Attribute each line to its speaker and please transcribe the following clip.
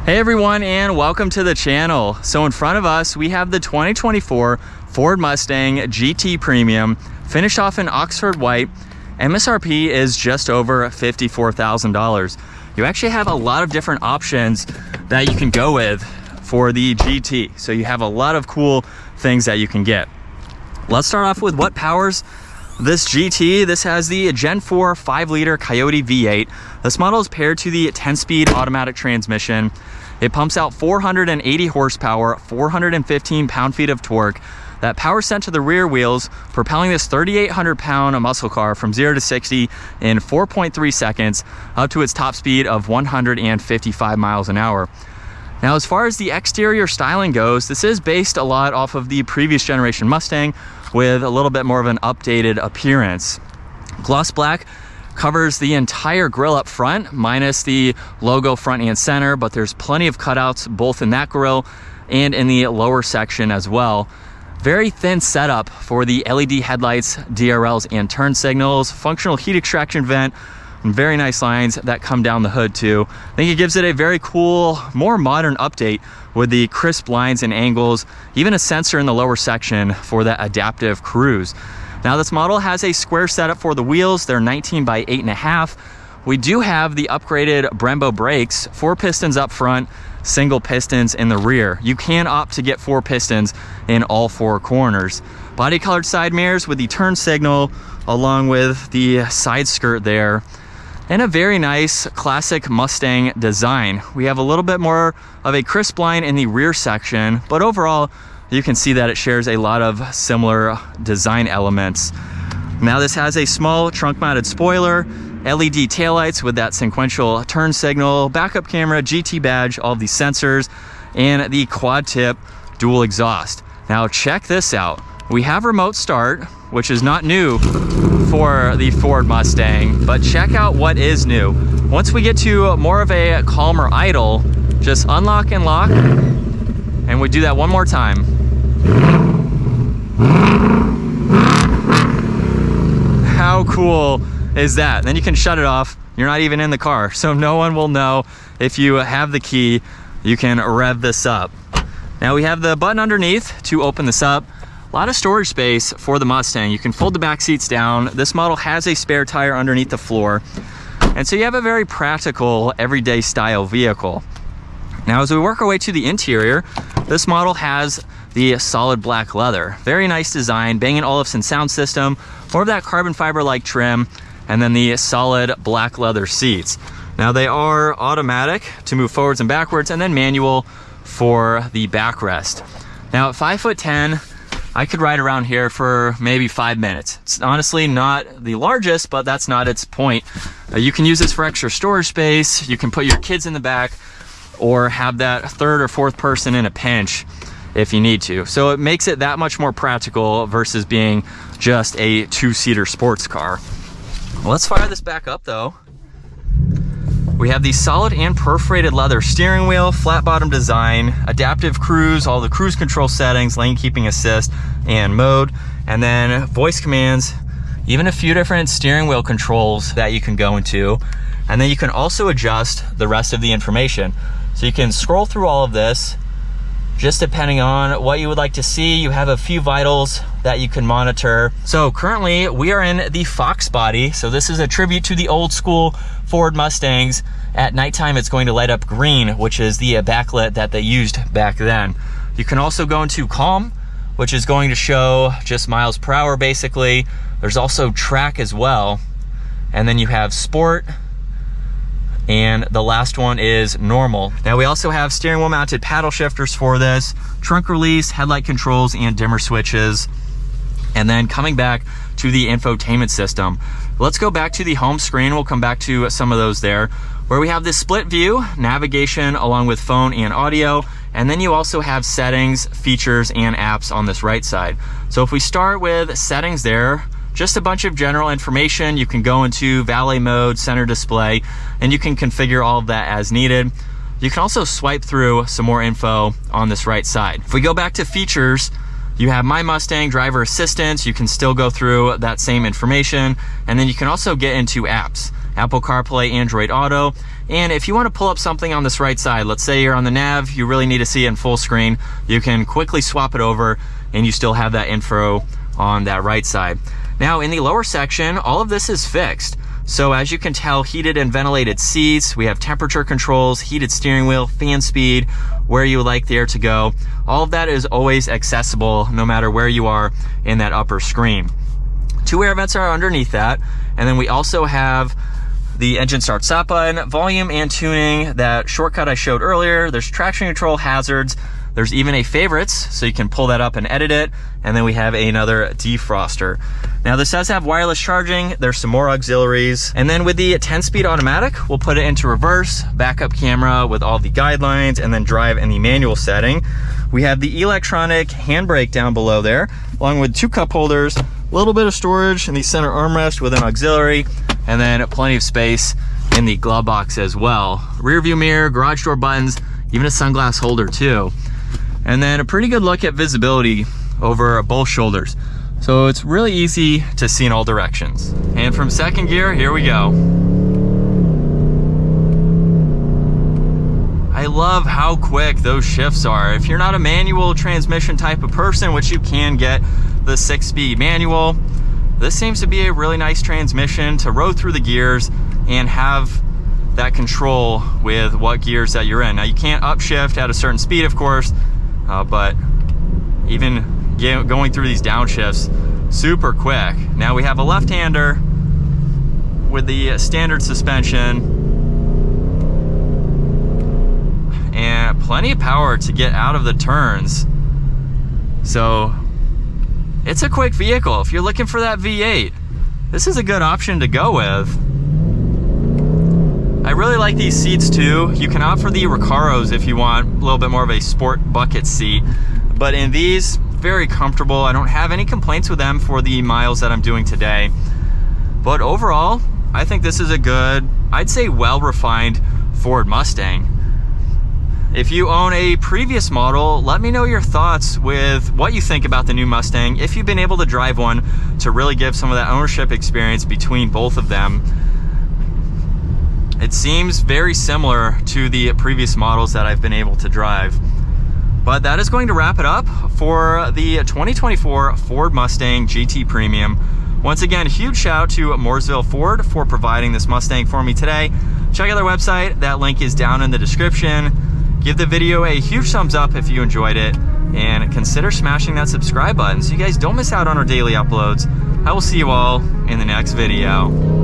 Speaker 1: Hey everyone, and welcome to the channel. So in front of us, we have the 2024 Ford Mustang GT Premium, finished off in Oxford White. MSRP is just over $54,000. You actually have a lot of different options that you can go with for the GT. So you have a lot of cool things that you can get. Let's start off with what powers this GT. This has the Gen 4 5-liter Coyote V8. This model is paired to the 10-speed automatic transmission. It pumps out 480 horsepower, 415 pound-feet of torque. That power sent to the rear wheels, propelling this 3,800-pound muscle car from 0 to 60 in 4.3 seconds, up to its top speed of 155 miles an hour. Now, as far as the exterior styling goes, this is based a lot off of the previous generation Mustang with a little bit more of an updated appearance. Gloss black covers the entire grille up front, minus the logo front and center, but there's plenty of cutouts both in that grille and in the lower section as well. Very thin setup for the LED headlights, DRLs, and turn signals, functional heat extraction vent, and very nice lines that come down the hood too. I think it gives it a very cool, more modern update with the crisp lines and angles, even a sensor in the lower section for that adaptive cruise. Now this model has a square setup for the wheels. They're 19 by 8.5. We do have the upgraded Brembo brakes, 4 pistons up front, single pistons in the rear. You can opt to get 4 pistons in all 4 corners. Body colored side mirrors with the turn signal, along with the side skirt there. And a very nice classic Mustang design. We have a little bit more of a crisp line in the rear section, but overall, you can see that it shares a lot of similar design elements. Now this has a small trunk-mounted spoiler, LED taillights with that sequential turn signal, backup camera, GT badge, all of these sensors, and the quad-tip dual exhaust. Now check this out. We have remote start, which is not new for the Ford Mustang, but check out what is new. Once we get to more of a calmer idle, just unlock and lock, and we do that one more time. How cool is that? Then you can shut it off. You're not even in the car, so no one will know. If you have the key, you can rev this up. Now we have the button underneath to open this up. A lot of storage space for the Mustang. You can fold the back seats down. This model has a spare tire underneath the floor. And so you have a very practical, everyday style vehicle. Now, as we work our way to the interior, this model has the solid black leather. Very nice design, Bang & Olufsen sound system, more of that carbon fiber-like trim, and then the solid black leather seats. Now, they are automatic to move forwards and backwards, and then manual for the backrest. Now, at 5'10", I could ride around here for maybe 5 minutes. It's honestly not the largest, but that's not its point. You can use this for extra storage space. You can put your kids in the back, or have that third or fourth person in a pinch if you need to. So it makes it that much more practical versus being just a 2-seater sports car. Well, let's fire this back up though. We have the solid and perforated leather steering wheel, flat bottom design, adaptive cruise, all the cruise control settings, lane keeping assist, and mode, and then voice commands, even a few different steering wheel controls that you can go into. And then you can also adjust the rest of the information. So you can scroll through all of this, just depending on what you would like to see. You have a few vitals that you can monitor. So currently we are in the Fox body. So this is a tribute to the old school Ford Mustangs. At nighttime, it's going to light up green, which is the backlit that they used back then. You can also go into calm, which is going to show just miles per hour basically. There's also track as well. And then you have sport, and the last one is normal. Now we also have steering wheel mounted paddle shifters for this, trunk release, headlight controls, and dimmer switches. And then coming back to the infotainment system. Let's go back to the home screen. We'll come back to some of those there, where we have this split view, navigation along with phone and audio. And then you also have settings, features, and apps on this right side. So if we start with settings there, just a bunch of general information. You can go into valet mode, center display, and you can configure all of that as needed. You can also swipe through some more info on this right side. If we go back to features, you have My Mustang driver assistance. You can still go through that same information. And then you can also get into apps. Apple CarPlay, Android Auto. And if you want to pull up something on this right side, let's say you're on the nav, you really need to see it in full screen, you can quickly swap it over and you still have that info on that right side. Now in the lower section, all of this is fixed. So as you can tell, heated and ventilated seats, we have temperature controls, heated steering wheel, fan speed, where you would like the air to go. All of that is always accessible no matter where you are in that upper screen. 2 air vents are underneath that. And then we also have the engine start stop button, volume and tuning, that shortcut I showed earlier. There's traction control, hazards. There's even a favorites, so you can pull that up and edit it. And then we have another defroster. Now this does have wireless charging. There's some more auxiliaries. And then with the 10-speed automatic, we'll put it into reverse, backup camera with all the guidelines, and then drive in the manual setting. We have the electronic handbrake down below there, along with 2 cup holders, a little bit of storage in the center armrest with an auxiliary, and then plenty of space in the glove box as well. Rear view mirror, garage door buttons, even a sunglass holder too. And then a pretty good look at visibility over both shoulders. So it's really easy to see in all directions. And from second gear, here we go. I love how quick those shifts are. If you're not a manual transmission type of person, which you can get the 6-speed manual, this seems to be a really nice transmission to row through the gears and have that control with what gears that you're in. Now you can't upshift at a certain speed, of course, but even going through these downshifts, super quick. Now we have a left-hander with the standard suspension and plenty of power to get out of the turns. So it's a quick vehicle. If you're looking for that V8, this is a good option to go with. I really like these seats too. You can opt for the Recaros if you want a little bit more of a sport bucket seat, but in these, very comfortable. I don't have any complaints with them for the miles that I'm doing today. But overall, I think this is a good, I'd say well-refined Ford Mustang. If you own a previous model, let me know your thoughts with what you think about the new Mustang, if you've been able to drive one to really give some of that ownership experience between both of them. It seems very similar to the previous models that I've been able to drive. But that is going to wrap it up for the 2024 Ford Mustang GT Premium. Once again, huge shout out to Mooresville Ford for providing this Mustang for me today. Check out their website. That link is down in the description. Give the video a huge thumbs up if you enjoyed it, and consider smashing that subscribe button so you guys don't miss out on our daily uploads. I will see you all in the next video.